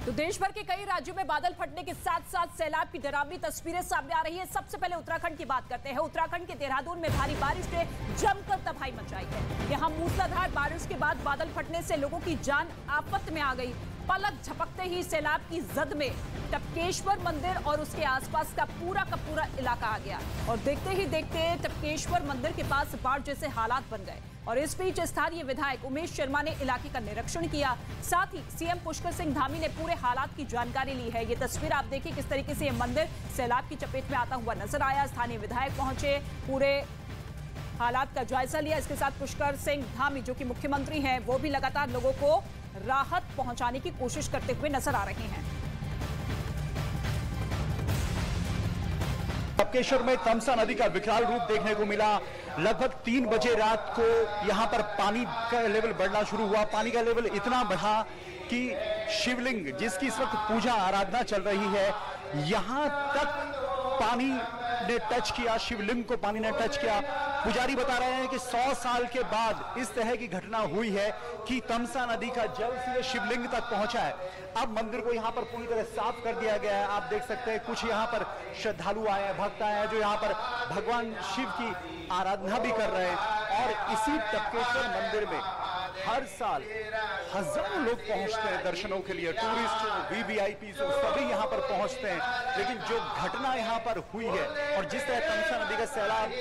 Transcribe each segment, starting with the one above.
तो देश भर के कई राज्यों में बादल फटने के साथ साथ सैलाब की डरावनी तस्वीरें सामने आ रही है। सबसे पहले उत्तराखंड की बात करते हैं। उत्तराखंड के देहरादून में भारी बारिश ने जमकर तबाही मचाई है। यहाँ मूसलाधार बारिश के बाद बादल फटने से लोगों की जान आफत में आ गई। पलक झपकते ही सैलाब की जद में टपकेश्वर मंदिर और उसके आसपास का पूरा इलाका आ गया और देखते ही देखते टपकेश्वर मंदिर के पास बाढ़ जैसे हालात बन गए। और इस बीच स्थानीय विधायक उमेश शर्मा ने इलाके का निरीक्षण किया। साथ ही सीएम पुष्कर सिंह धामी ने पूरे हालात की जानकारी ली है। ये तस्वीर आप देखिए किस तरीके से ये मंदिर सैलाब की चपेट में आता हुआ नजर आया। स्थानीय विधायक पहुंचे, पूरे हालात का जायजा लिया। इसके साथ पुष्कर सिंह धामी जो कि मुख्यमंत्री हैं, वो भी लगातार लोगों को राहत पहुंचाने की कोशिश करते हुए नजर आ रहे हैं। टपकेश्वर में तमसा नदी का विकराल रूप देखने को मिला। लगभग 3 बजे रात को यहां पर पानी का लेवल बढ़ना शुरू हुआ। पानी का लेवल इतना बढ़ा कि शिवलिंग जिसकी इस वक्त पूजा आराधना चल रही है, यहां तक पानी ने टच किया, शिवलिंग को पानी ने टच किया। पुजारी बता रहे हैं कि 100 साल के बाद इस तरह की घटना हुई है कि तमसा नदी का जल सीधे शिवलिंग तक पहुंचा है। अब मंदिर को यहां पर पूरी तरह साफ कर दिया गया है। आप देख सकते हैं कुछ यहां पर श्रद्धालु आए हैं, भक्त आए हैं जो यहां पर भगवान शिव की आराधना भी कर रहे हैं। और इसी टपकेश्वर मंदिर में हर साल हजारों लोग पहुंचते हैं दर्शनों के लिए। टूरिस्ट हो, वीवीआईपी हो, सभी यहां पर पहुंचते हैं। लेकिन जो घटना यहां पर हुई है और जिस तरह तमसा नदी का सैलाब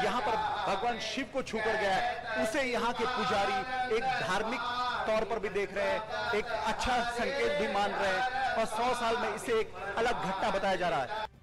यहां पर भगवान शिव को छूकर गया है, उसे यहां के पुजारी एक धार्मिक तौर पर भी देख रहे हैं, एक अच्छा संकेत भी मान रहे हैं और 100 साल में इसे एक अलग घटना बताया जा रहा है।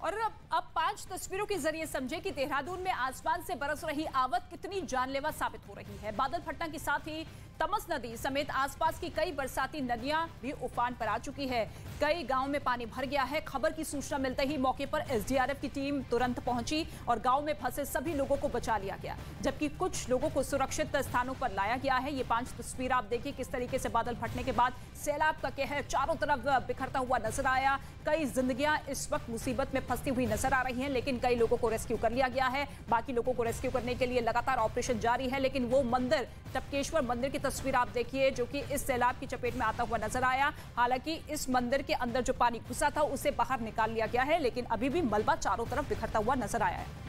और अब 5 तस्वीरों के जरिए समझे कि देहरादून में आसमान से बरस रही आवत कितनी जानलेवा साबित हो रही है। बादल फटना के साथ ही तमस नदी समेत आसपास की कई बरसाती नदियां भी उफान पर आ चुकी है। कई गांव में पानी भर गया है। खबर की सूचना मिलते ही मौके पर एसडीआरएफ की टीम तुरंत पहुंची और गांव में फंसे सभी लोगों को बचा लिया गया, जबकि कुछ लोगों को सुरक्षित स्थानों पर लाया गया है। ये 5 तस्वीर आप देखिए किस तरीके से बादल फटने के बाद सैलाब का कहर चारों तरफ बिखरता हुआ नजर आया। कई जिंदगियां इस वक्त मुसीबत में फंसती हुई नजर आ रही हैं, लेकिन कई लोगों को रेस्क्यू कर लिया गया है। बाकी लोगों को रेस्क्यू करने के लिए लगातार ऑपरेशन जारी है। लेकिन वो मंदिर, टपकेश्वर मंदिर की तस्वीर आप देखिए जो कि इस सैलाब की चपेट में आता हुआ नजर आया। हालांकि इस मंदिर के अंदर जो पानी घुसा था उसे बाहर निकाल लिया गया है, लेकिन अभी भी मलबा चारों तरफ बिखरता हुआ नजर आया है।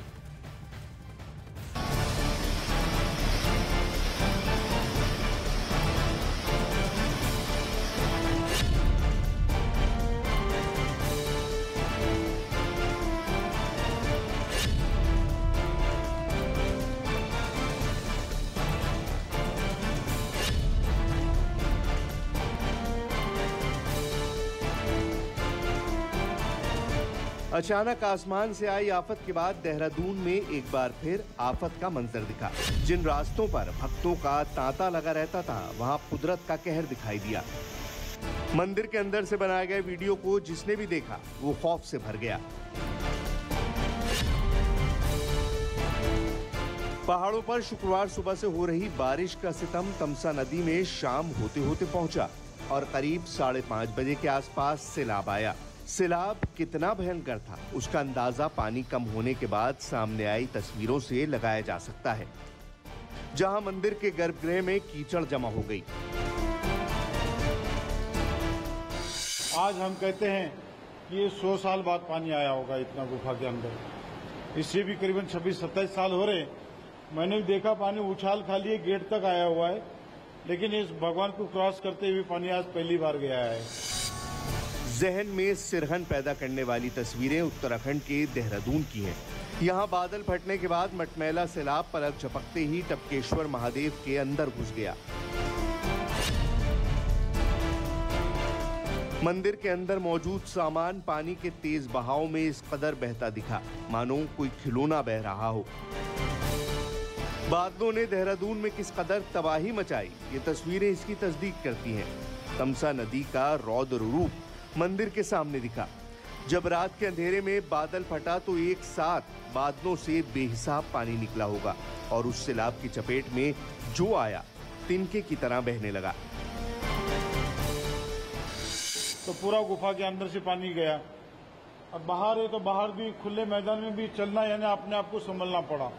अचानक आसमान से आई आफत के बाद देहरादून में एक बार फिर आफत का मंजर दिखा। जिन रास्तों पर भक्तों का तांता लगा रहता था, वहां कुदरत का कहर दिखाई दिया। मंदिर के अंदर से बनाए गए वीडियो को जिसने भी देखा वो खौफ से भर गया। पहाड़ों पर शुक्रवार सुबह से हो रही बारिश का सितम तमसा नदी में शाम होते होते पहुंचा और करीब 5:30 बजे के आसपास सैलाब आया। सैलाब कितना भयंकर था उसका अंदाजा पानी कम होने के बाद सामने आई तस्वीरों से लगाया जा सकता है, जहां मंदिर के गर्भगृह में कीचड़ जमा हो गई। आज हम कहते हैं कि ये 100 साल बाद पानी आया होगा इतना गुफा के अंदर। इससे भी करीबन 26-27 साल हो रहे। मैंने भी देखा पानी उछाल खाली है, गेट तक आया हुआ है, लेकिन इस भगवान को क्रॉस करते हुए पानी आज पहली बार गया है। जहन में सिरहन पैदा करने वाली तस्वीरें उत्तराखंड के देहरादून की हैं। यहाँ बादल फटने के बाद मटमैला सैलाब पलक झपकते ही टपकेश्वर महादेव के अंदर घुस गया। मंदिर के अंदर मौजूद सामान पानी के तेज बहाव में इस कदर बहता दिखा मानो कोई खिलौना बह रहा हो। बादलों ने देहरादून में किस कदर तबाही मचाई, ये तस्वीरें इसकी तस्दीक करती हैं। तमसा नदी का रौद्र रूप मंदिर के सामने दिखा। जब रात के अंधेरे में बादल फटा तो एक साथ बादलों से बेहिसाब पानी निकला होगा और उस सैलाब की चपेट में जो आया तिनके की तरह बहने लगा। तो पूरा गुफा के अंदर से पानी गया। अब बाहर है तो बाहर भी खुले मैदान में भी चलना यानी अपने आप को संभलना पड़ा।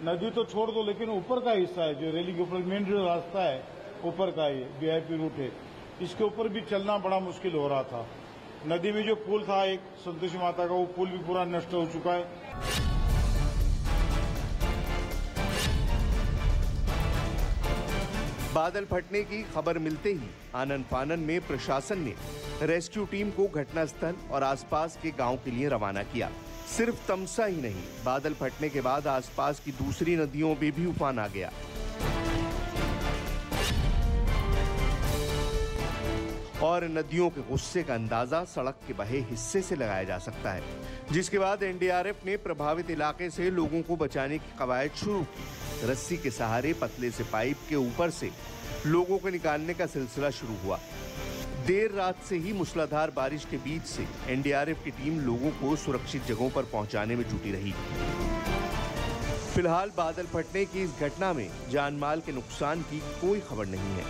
नदी तो छोड़ दो, लेकिन ऊपर का हिस्सा है जो रेली के ऊपर मेन जो रास्ता है ऊपर का ही वीआईपी रूट है, इसके ऊपर भी चलना बड़ा मुश्किल हो रहा था। नदी में जो पुल था एक संतोषी माता का, वो पुल भी पूरा नष्ट हो चुका है। बादल फटने की खबर मिलते ही आनन फानन में प्रशासन ने रेस्क्यू टीम को घटनास्थल और आसपास के गांव के लिए रवाना किया। सिर्फ तमसा ही नहीं, बादल फटने के बाद आसपास की दूसरी नदियों में भी उफान आ गया। और नदियों के गुस्से का अंदाजा सड़क के बहे हिस्से से लगाया जा सकता है, जिसके बाद एनडीआरएफ ने प्रभावित इलाके से लोगों को बचाने की कवायद शुरू की। रस्सी के सहारे पतले से पाइप के ऊपर से लोगों को निकालने का सिलसिला शुरू हुआ। देर रात से ही मूसलाधार बारिश के बीच से एनडीआरएफ की टीम लोगों को सुरक्षित जगहों पर पहुंचाने में जुटी रही। फिलहाल बादल फटने की इस घटना में जानमाल के नुकसान की कोई खबर नहीं है।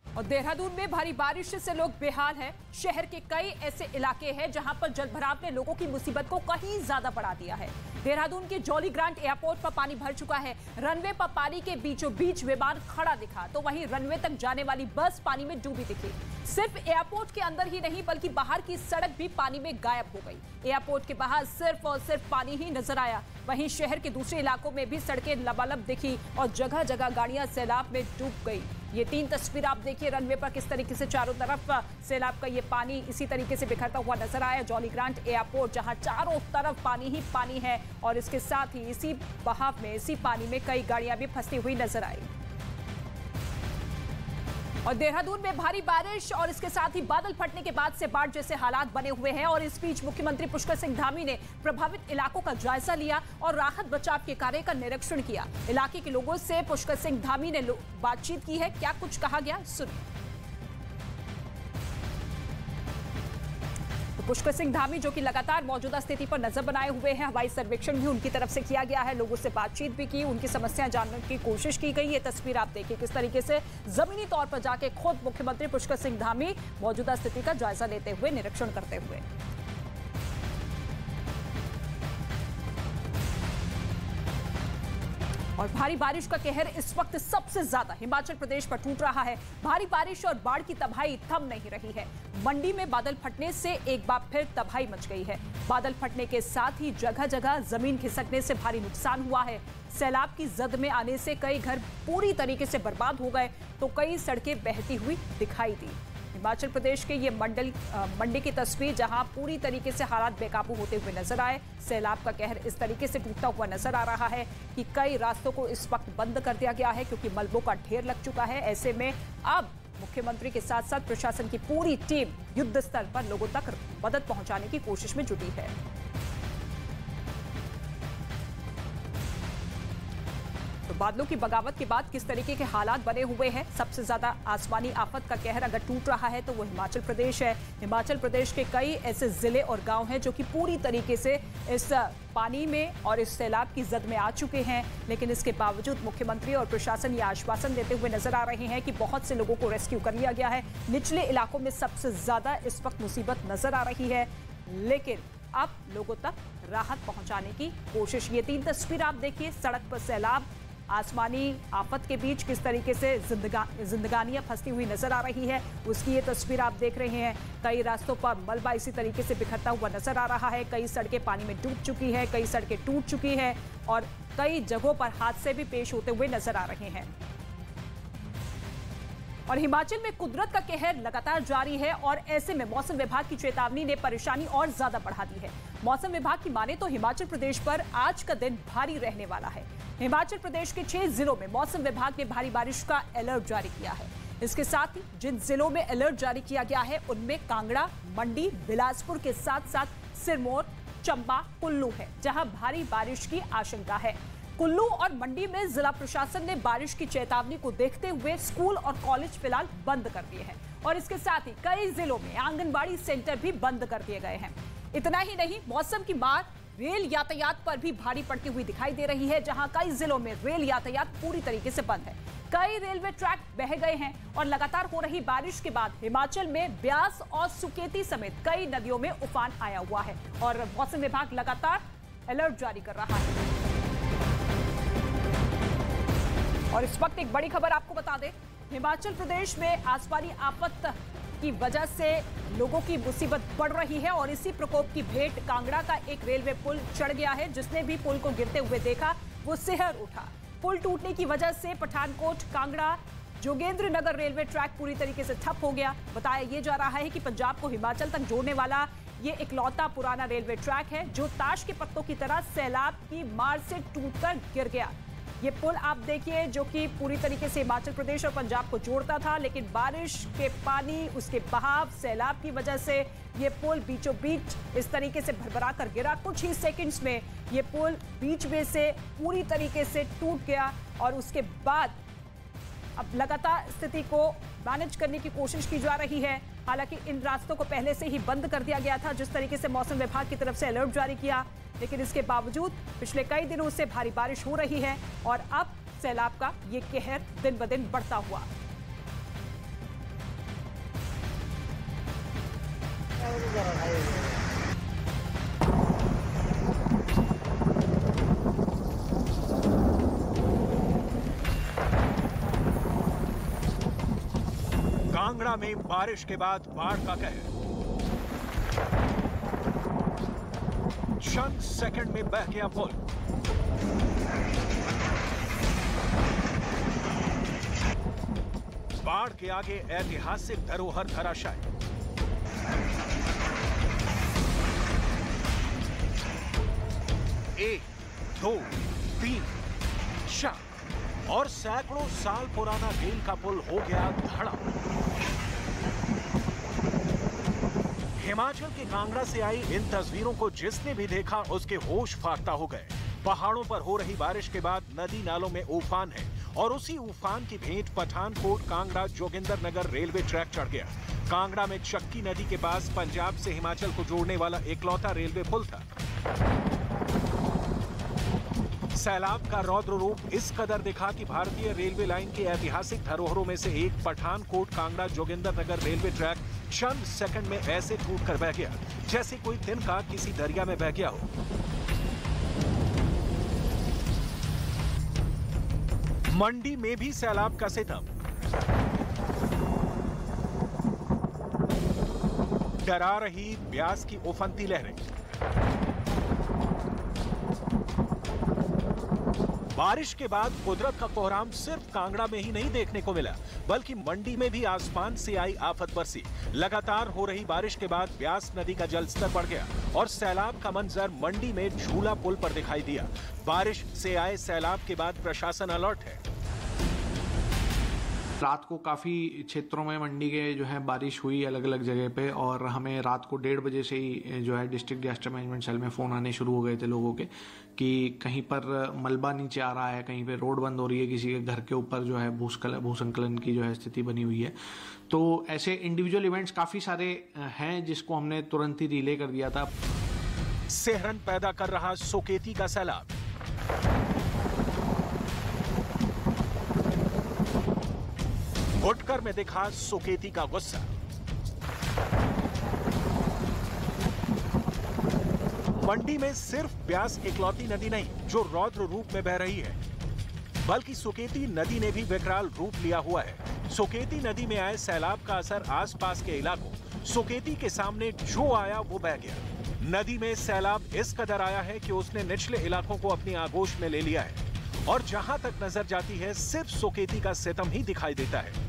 और देहरादून में भारी बारिश से लोग बेहाल हैं। शहर के कई ऐसे इलाके हैं जहां पर जलभराव ने लोगों की मुसीबत को कहीं ज्यादा बढ़ा दिया है। देहरादून के जॉली ग्रांट एयरपोर्ट पर पानी भर चुका है। रनवे पर पानी के बीचों बीच विमान खड़ा दिखा, तो वहीं रनवे तक जाने वाली बस पानी में डूबी दिखी। सिर्फ एयरपोर्ट के अंदर ही नहीं बल्कि बाहर की सड़क भी पानी में गायब हो गई। एयरपोर्ट के बाहर सिर्फ और सिर्फ पानी ही नजर आया। वहीं शहर के दूसरे इलाकों में भी सड़कें लबालब दिखी और जगह जगह गाड़ियां सैलाब में डूब गई। ये 3 तस्वीर आप देखिए रनवे पर किस तरीके से चारों तरफ सैलाब का ये पानी इसी तरीके से बिखरता हुआ नजर आया। जॉली ग्रांट एयरपोर्ट जहां चारों तरफ पानी ही पानी है और इसके साथ ही इसी बहाव में, इसी पानी में कई गाड़ियां भी फंसी हुई नजर आई। और देहरादून में भारी बारिश और इसके साथ ही बादल फटने के बाद से बाढ़ जैसे हालात बने हुए हैं। और इस बीच मुख्यमंत्री पुष्कर सिंह धामी ने प्रभावित इलाकों का जायजा लिया और राहत बचाव के कार्य का निरीक्षण किया। इलाके के लोगों से पुष्कर सिंह धामी ने बातचीत की है। क्या कुछ कहा गया, सुनिए। पुष्कर सिंह धामी जो कि लगातार मौजूदा स्थिति पर नजर बनाए हुए हैं, हवाई सर्वेक्षण भी उनकी तरफ से किया गया है, लोगों से बातचीत भी की, उनकी समस्याएं जानने की कोशिश की गई। ये तस्वीर आप देखिए किस तरीके से जमीनी तौर पर जाके खुद मुख्यमंत्री पुष्कर सिंह धामी मौजूदा स्थिति का जायजा लेते हुए, निरीक्षण करते हुए। और भारी बारिश का कहर इस वक्त सबसे ज्यादा हिमाचल प्रदेश पर टूट रहा है। भारी बारिश और बाढ़ की तबाही थम नहीं रही है। मंडी में बादल फटने से एक बार फिर तबाही मच गई है। बादल फटने के साथ ही जगह जगह जमीन खिसकने से भारी नुकसान हुआ है। सैलाब की जद में आने से कई घर पूरी तरीके से बर्बाद हो गए, तो कई सड़कें बहती हुई दिखाई दी। हिमाचल प्रदेश के ये मंडी की तस्वीर जहां पूरी तरीके से हालात बेकाबू होते हुए नजर आए। सैलाब का कहर इस तरीके से टूटता हुआ नजर आ रहा है कि कई रास्तों को इस वक्त बंद कर दिया गया है क्योंकि मलबों का ढेर लग चुका है। ऐसे में अब मुख्यमंत्री के साथ साथ प्रशासन की पूरी टीम युद्ध स्तर पर लोगों तक मदद पहुंचाने की कोशिश में जुटी है। तो बादलों की बगावत के बाद किस तरीके के हालात बने हुए हैं। सबसे ज्यादा आसमानी आफत का कहर अगर टूट रहा है तो वो हिमाचल प्रदेश है। हिमाचल प्रदेश के कई ऐसे जिले और गांव हैं जो कि पूरी तरीके से इस पानी में और इस सैलाब की जद में आ चुके हैं, लेकिन इसके बावजूद मुख्यमंत्री और प्रशासन ये आश्वासन देते हुए नजर आ रहे हैं कि बहुत से लोगों को रेस्क्यू कर लिया गया है। निचले इलाकों में सबसे ज्यादा इस वक्त मुसीबत नजर आ रही है, लेकिन अब लोगों तक राहत पहुंचाने की कोशिश। ये 3 तस्वीर आप देखिए, सड़क पर सैलाब, आसमानी आफत के बीच किस तरीके से जिंदगानियां फंसती हुई नजर आ रही है, उसकी ये तस्वीर आप देख रहे हैं। कई रास्तों पर मलबा इसी तरीके से बिखरता हुआ नजर आ रहा है। कई सड़कें पानी में डूब चुकी है, कई सड़कें टूट चुकी है और कई जगहों पर हादसे भी पेश होते हुए नजर आ रहे हैं। और हिमाचल में कुदरत का कहर लगातार जारी है और ऐसे में मौसम विभाग की चेतावनी ने परेशानी और ज्यादा बढ़ा दी है। मौसम विभाग की माने तो हिमाचल प्रदेश पर आज का दिन भारी रहने वाला है। हिमाचल प्रदेश के 6 जिलों में मौसम विभाग ने भारी बारिश का अलर्ट जारी किया है। इसके साथ ही जिन जिलों में अलर्ट जारी किया गया है उनमें कांगड़ा, मंडी, बिलासपुर के साथ साथ सिरमौर, चंबा, कुल्लू है, जहां भारी बारिश की आशंका है। कुल्लू और मंडी में जिला प्रशासन ने बारिश की चेतावनी को देखते हुए स्कूल और कॉलेज फिलहाल बंद कर दिए हैं और इसके साथ ही कई जिलों में आंगनबाड़ी सेंटर भी बंद कर दिए गए हैं। इतना ही नहीं, मौसम की मार रेल यातायात पर भी भारी पड़ती हुई दिखाई दे रही है, जहां कई जिलों में रेल यातायात पूरी तरीके से बंद है। कई रेलवे ट्रैक बह गए हैं और लगातार हो रही बारिश के बाद हिमाचल में ब्यास और सुकेती समेत कई नदियों में उफान आया हुआ है और मौसम विभाग लगातार अलर्ट जारी कर रहा है। और इस वक्त एक बड़ी खबर आपको बता दें, हिमाचल प्रदेश में आसमानी आफत की वजह से लोगों की मुसीबत बढ़ रही है और इसी प्रकोप की भेंट कांगड़ा का एक रेलवे पुल चढ़ गया है। जिसने भी पुल को गिरते हुए देखा वो सिहर उठा। पुल टूटने की वजह से पठानकोट कांगड़ा जोगेंद्र नगर रेलवे ट्रैक पूरी तरीके से ठप हो गया। बताया ये जा रहा है कि पंजाब को हिमाचल तक जोड़ने वाला ये इकलौता पुराना रेलवे ट्रैक है जो ताश के पत्तों की तरह सैलाब की मार से टूटकर गिर गया। ये पुल आप देखिए जो कि पूरी तरीके से हिमाचल प्रदेश और पंजाब को जोड़ता था, लेकिन बारिश के पानी, उसके बहाव, सैलाब की वजह से ये पुल बीचों बीच इस तरीके से भरभरा कर गिरा। कुछ ही सेकंड्स में ये पुल बीच में से पूरी तरीके से टूट गया और उसके बाद अब लगातार स्थिति को मैनेज करने की कोशिश की जा रही है। हालांकि इन रास्तों को पहले से ही बंद कर दिया गया था जिस तरीके से मौसम विभाग की तरफ से अलर्ट जारी किया, लेकिन इसके बावजूद पिछले कई दिनों से भारी बारिश हो रही है और अब सैलाब का ये कहर दिन ब दिन बढ़ता हुआ। कांगड़ा में बारिश के बाद बाढ़ का कहर। चंद सेकंड में बह गया पुल। बाढ़ के आगे ऐतिहासिक धरोहर धराशायी। एक, दो, तीन, चार और सैकड़ों साल पुराना रेल का पुल हो गया धड़ा। हिमाचल के कांगड़ा से आई इन तस्वीरों को जिसने भी देखा उसके होश फाख्ता हो गए। पहाड़ों पर हो रही बारिश के बाद नदी नालों में उफान है और उसी उफान की भेंट पठानकोट कांगड़ा जोगिंदर नगर रेलवे ट्रैक चढ़ गया। कांगड़ा में चक्की नदी के पास पंजाब से हिमाचल को जोड़ने वाला इकलौता रेलवे पुल था। सैलाब का रौद्र रूप इस कदर दिखा कि भारतीय रेलवे लाइन के ऐतिहासिक धरोहरों में से एक पठानकोट कांगड़ा जोगिंदर नगर रेलवे ट्रैक चंद सेकंड में ऐसे टूट कर बह गया जैसे कोई तिनका किसी दरिया में बह गया हो। मंडी में भी सैलाब का सितम। डरा रही ब्यास की उफनती लहरें। बारिश के बाद कुदरत का कोहराम सिर्फ कांगड़ा में ही नहीं देखने को मिला, बल्कि मंडी में भी आसमान से आई आफत बरसी। लगातार हो रही बारिश के बाद ब्यास नदी का जलस्तर बढ़ गया और सैलाब का मंजर मंडी में झूला पुल पर दिखाई दिया। बारिश से आए सैलाब के बाद प्रशासन अलर्ट है। रात को काफ़ी क्षेत्रों में मंडी के जो है बारिश हुई अलग अलग जगह पे और हमें रात को 1:30 बजे से ही जो है डिस्ट्रिक्ट डिजास्टर मैनेजमेंट सेल में फ़ोन आने शुरू हो गए थे लोगों के कि कहीं पर मलबा नीचे आ रहा है, कहीं पे रोड बंद हो रही है, किसी के घर के ऊपर जो है भूस्खलन की जो है स्थिति बनी हुई है। तो ऐसे इंडिविजुअल इवेंट्स काफ़ी सारे हैं जिसको हमने तुरंत ही रिले कर दिया था। सिहरन पैदा कर रहा सोकेती का सैलाब। घुटकर में दिखा सोकेती का गुस्सा। मंडी में सिर्फ ब्यास इकलौती नदी नहीं जो रौद्र रूप में बह रही है, बल्कि सुकेती नदी ने भी विकराल रूप लिया हुआ है। सुकेती नदी में आए सैलाब का असर आसपास के इलाकों, सुकेती के सामने जो आया वो बह गया। नदी में सैलाब इस कदर आया है कि उसने निचले इलाकों को अपनी आगोश में ले लिया है और जहां तक नजर जाती है सिर्फ सुकेती का सितम ही दिखाई देता है।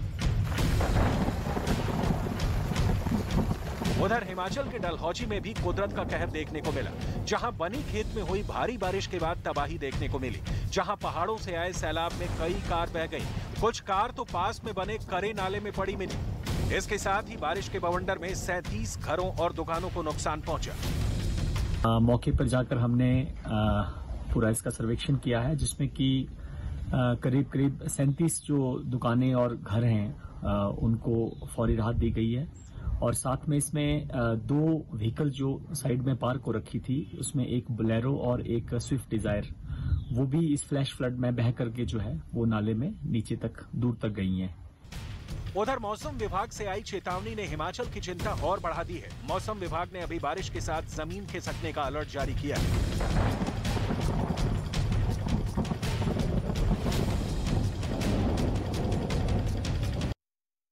उधर हिमाचल के डलहौजी में भी कुदरत का कहर देखने को मिला, जहां बनी खेत में हुई भारी बारिश के बाद तबाही देखने को मिली, जहां पहाड़ों से आए सैलाब में कई कार बह गई, कुछ कार तो पास में बने करे नाले में पड़ी मिली। इसके साथ ही बारिश के बवंडर में 37 घरों और दुकानों को नुकसान पहुंचा। मौके पर जाकर हमने पूरा इसका सर्वेक्षण किया है, जिसमें कि करीब 37 जो दुकानें और घर हैं उनको फौरी राहत दी गई है और साथ में इसमें 2 व्हीकल जो साइड में पार्क हो रखी थी, उसमें एक बोलेरो और एक स्विफ्ट डिजायर, वो भी इस फ्लैश फ्लड में बह करके जो है वो नाले में नीचे तक दूर तक गई हैं। उधर मौसम विभाग से आई चेतावनी ने हिमाचल की चिंता और बढ़ा दी है। मौसम विभाग ने अभी बारिश के साथ जमीन खिसकने का अलर्ट जारी किया है।